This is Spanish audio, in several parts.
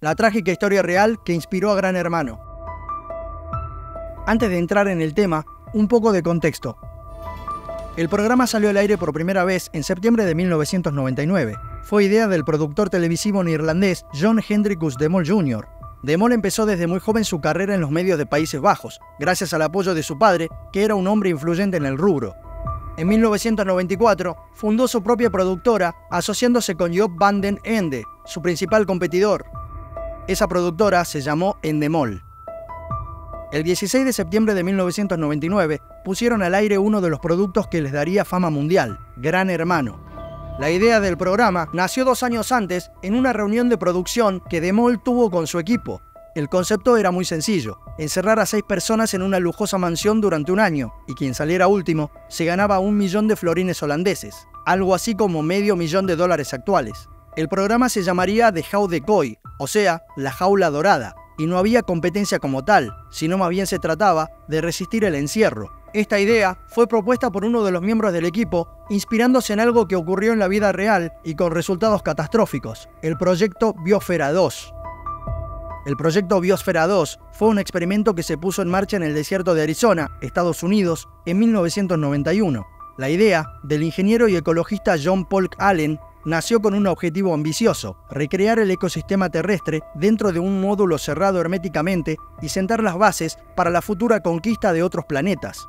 la trágica historia real que inspiró a Gran Hermano. Antes de entrar en el tema, un poco de contexto. El programa salió al aire por primera vez en septiembre de 1999. Fue idea del productor televisivo neerlandés John Hendrikus de Mol Jr. De Mol empezó desde muy joven su carrera en los medios de Países Bajos, gracias al apoyo de su padre, que era un hombre influyente en el rubro. En 1994, fundó su propia productora, asociándose con Joop van den Ende, su principal competidor. Esa productora se llamó Endemol. El 16 de septiembre de 1999, pusieron al aire uno de los productos que les daría fama mundial, Gran Hermano. La idea del programa nació 2 años antes en una reunión de producción que Endemol tuvo con su equipo. El concepto era muy sencillo, encerrar a 6 personas en una lujosa mansión durante un año, y quien saliera último se ganaba 1 millón de florines holandeses, algo así como $500,000 actuales. El programa se llamaría The Gouden Kooi, o sea, la jaula dorada, y no había competencia como tal, sino más bien se trataba de resistir el encierro. Esta idea fue propuesta por uno de los miembros del equipo, inspirándose en algo que ocurrió en la vida real y con resultados catastróficos, el proyecto Biosfera 2. El proyecto Biosfera 2 fue un experimento que se puso en marcha en el desierto de Arizona, Estados Unidos, en 1991. La idea del ingeniero y ecologista John Paul Allen nació con un objetivo ambicioso: recrear el ecosistema terrestre dentro de un módulo cerrado herméticamente y sentar las bases para la futura conquista de otros planetas.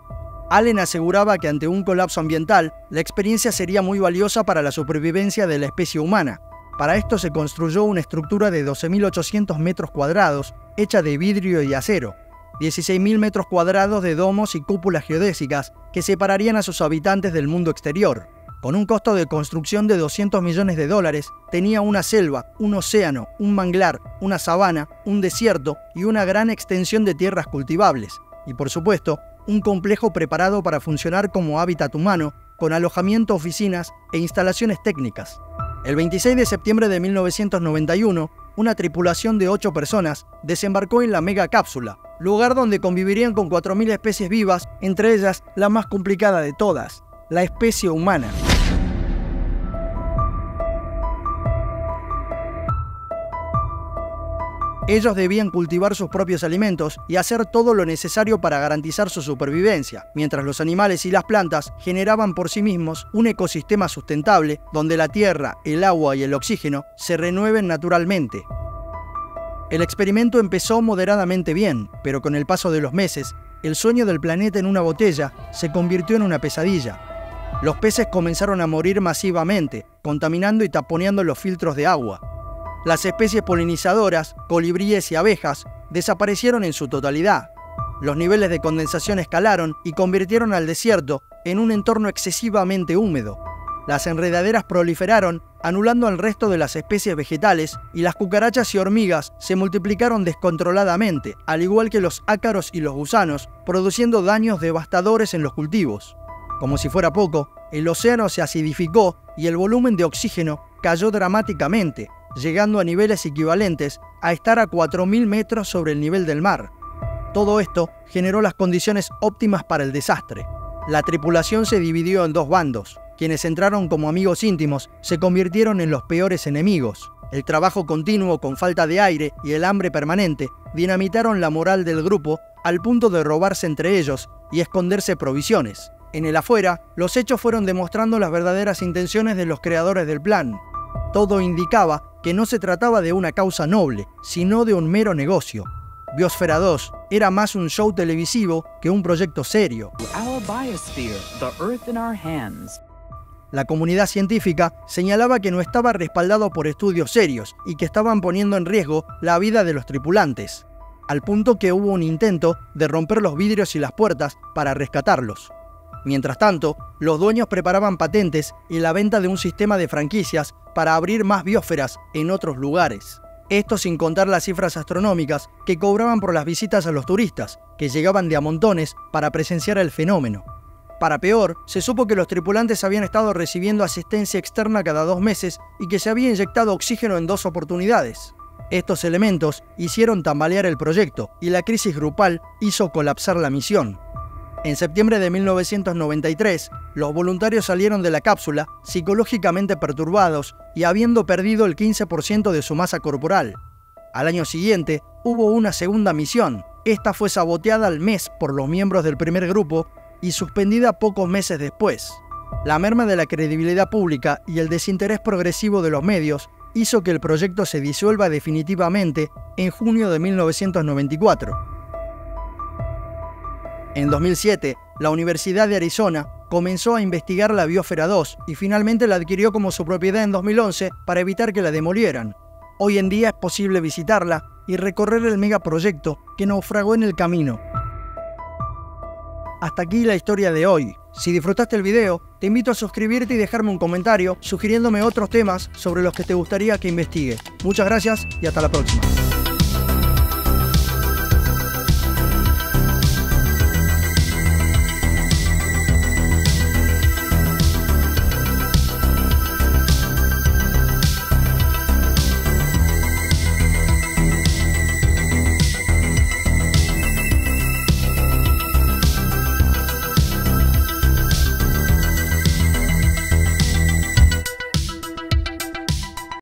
Allen aseguraba que ante un colapso ambiental, la experiencia sería muy valiosa para la supervivencia de la especie humana. Para esto se construyó una estructura de 12.800 metros cuadrados, hecha de vidrio y acero, 16.000 metros cuadrados de domos y cúpulas geodésicas que separarían a sus habitantes del mundo exterior. Con un costo de construcción de $200 millones, tenía una selva, un océano, un manglar, una sabana, un desierto y una gran extensión de tierras cultivables. Y por supuesto, un complejo preparado para funcionar como hábitat humano, con alojamiento, oficinas e instalaciones técnicas. El 26 de septiembre de 1991, una tripulación de 8 personas desembarcó en la megacápsula, lugar donde convivirían con 4.000 especies vivas, entre ellas la más complicada de todas, la especie humana. Ellos debían cultivar sus propios alimentos y hacer todo lo necesario para garantizar su supervivencia, mientras los animales y las plantas generaban por sí mismos un ecosistema sustentable donde la tierra, el agua y el oxígeno se renueven naturalmente. El experimento empezó moderadamente bien, pero con el paso de los meses, el sueño del planeta en una botella se convirtió en una pesadilla. Los peces comenzaron a morir masivamente, contaminando y taponeando los filtros de agua. Las especies polinizadoras, colibríes y abejas, desaparecieron en su totalidad. Los niveles de condensación escalaron y convirtieron al desierto en un entorno excesivamente húmedo. Las enredaderas proliferaron, anulando al resto de las especies vegetales, y las cucarachas y hormigas se multiplicaron descontroladamente, al igual que los ácaros y los gusanos, produciendo daños devastadores en los cultivos. Como si fuera poco, el océano se acidificó y el volumen de oxígeno cayó dramáticamente, llegando a niveles equivalentes a estar a 4.000 metros sobre el nivel del mar. Todo esto generó las condiciones óptimas para el desastre. La tripulación se dividió en 2 bandos. Quienes entraron como amigos íntimos se convirtieron en los peores enemigos. El trabajo continuo con falta de aire y el hambre permanente dinamitaron la moral del grupo al punto de robarse entre ellos y esconderse provisiones. En el afuera, los hechos fueron demostrando las verdaderas intenciones de los creadores del plan. Todo indicaba que no se trataba de una causa noble, sino de un mero negocio. Biosfera 2 era más un show televisivo que un proyecto serio. La comunidad científica señalaba que no estaba respaldado por estudios serios y que estaban poniendo en riesgo la vida de los tripulantes, al punto que hubo un intento de romper los vidrios y las puertas para rescatarlos. Mientras tanto, los dueños preparaban patentes y la venta de un sistema de franquicias para abrir más biosferas en otros lugares. Esto sin contar las cifras astronómicas que cobraban por las visitas a los turistas, que llegaban de a montones para presenciar el fenómeno. Para peor, se supo que los tripulantes habían estado recibiendo asistencia externa cada 2 meses y que se había inyectado oxígeno en 2 oportunidades. Estos elementos hicieron tambalear el proyecto y la crisis grupal hizo colapsar la misión. En septiembre de 1993, los voluntarios salieron de la cápsula psicológicamente perturbados y habiendo perdido el 15% de su masa corporal. Al año siguiente, hubo una segunda misión. Esta fue saboteada al mes por los miembros del primer grupo y suspendida pocos meses después. La merma de la credibilidad pública y el desinterés progresivo de los medios hizo que el proyecto se disuelva definitivamente en junio de 1994. En 2007, la Universidad de Arizona comenzó a investigar la Biosfera 2 y finalmente la adquirió como su propiedad en 2011 para evitar que la demolieran. Hoy en día es posible visitarla y recorrer el megaproyecto que naufragó en el camino. Hasta aquí la historia de hoy. Si disfrutaste el video, te invito a suscribirte y dejarme un comentario sugiriéndome otros temas sobre los que te gustaría que investigue. Muchas gracias y hasta la próxima.